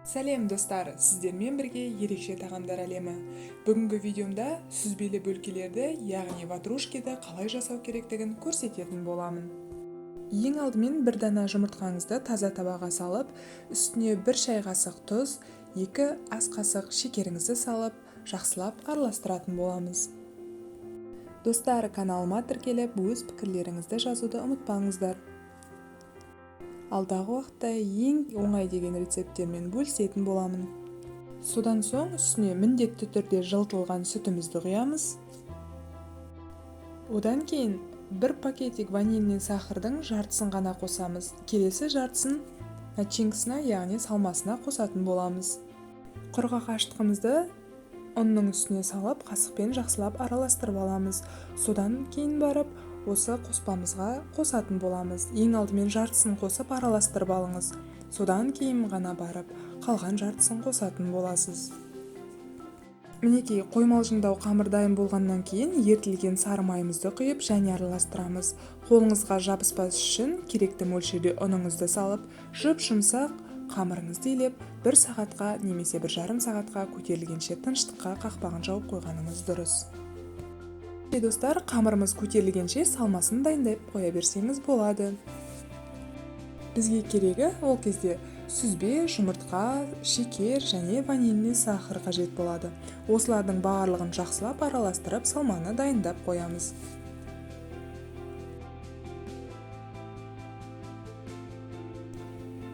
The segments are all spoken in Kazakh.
Сәлем достар, сіздермен бірге ерекше тағамдар әлемі. Бүгінгі видеомда сүзбелі бөлкелерді, яғни ватрушкиді қалай жасау керектігін көрсететін боламын. Ең алдымен бір дана жұмыртқаңызды таза табаға салып, үстіне 1 шай қасық тұз, 2 ас қасық шекеріңізді салып, жақсылап араластыратын боламыз. Достар, каналыма тіркеліп, өз пікірлеріңізді жазуды ұмытпаңыздар. Алдағы уақытта ең оңай деген рецепттермен бөлісетін боламын. Содан соң үстіне міндетті түрде жылытылған сүтімізді құямыз. Одан кейін 1 пакетик ванильный сахардың жартысын ғана қосамыз. Келесі жартысын начинкасына, яғни салмасына қосатын боламыз. Құрғақ ашытқымызды ұнның үстіне салып, қасықпен жақсылап араластырып аламыз. Содан кейін барып, осы қоспамызға қосатын боламыз. Ең алдымен жартысын қосып араластырып алыңыз. Содан кейін ғана барып, қалған жартысын қосатын боласыз. Мінекей, қоймалжыңдау қамыр дайын болғаннан кейін ертілген сары майымызды құйып және араластырамыз. Қолыңызға жабыспас үшін керекті мөлшерде ұныңызды салып, жұп-жұмсақ қамырыңызды илеп, 1 сағатқа немесе 1,5 сағатқа көтерілгенше тыныштыққа қақпағын жауып қойғаныңыз дұрыс. Достар, қамырымыз көтерілгенше салмасын дайындап қоя берсеңіз болады. Бізге керегі ол кезде сүзбе, жұмыртқа, шекер және ванильный сахар қажет болады. Осылардың барлығын жақсылап араластырып, салманы дайындап қоямыз.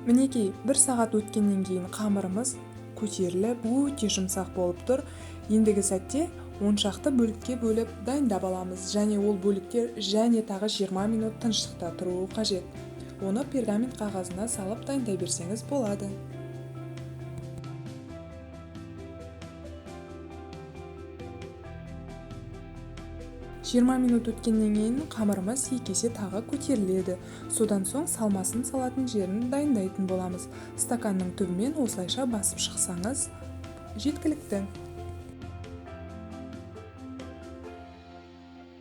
Мінекей, 1 сағат өткеннен кейін қамырымыз көтеріліп, өте жұмсақ болып тұр. Ендігі сәтте 10 шақты бөлікке бөліп дайындап аламыз, және ол бөліктер және тағы 20 минут тыныштықта тұруы қажет. Оны пергамент қағазына салып дайындай берсеңіз болады. Жиырма минут өткеннен кейін қамырымыз 2 есе тағы көтеріледі. Содан соң салмасын салатын жерін дайындайтын боламыз. Стаканның түбімен осылайша басып шықсаңыз жеткілікті.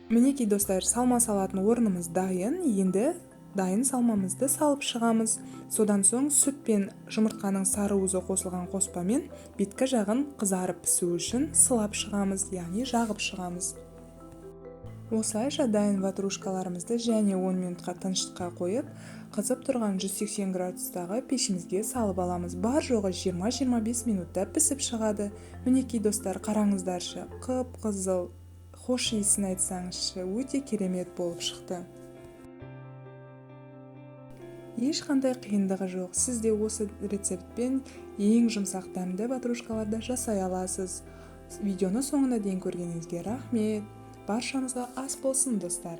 Мінекей достар, салма салатын орнымыз дайын. Енді дайын салмамызды салып шығамыз. Содан соң сүт пен жұмыртқаның сары уызы қосылған қоспамен беткі жағын қызарып пісу үшін сылап шығамыз, яғни жағып шығамыз. Осылайша дайын ватрушкаларымызды және 10 минутқа тыныштыққа қойып, қызып тұрған 180 градустағы пешімізге салып аламыз. Бар жоғы 20-25 минутта пісіп шығады. Мінекей достар, қараңыздаршы, қып-қызыл, хош иісін айтсаңызшы, өте керемет болып шықты. Ешқандай қиындығы жоқ. Сіз де осы рецептпен ең жұмсақ дәмді ватрушкаларды жасай аласыз. Видеоны соңына дейін көргеніңізге рахмет. Баршамызға ас болсын достар.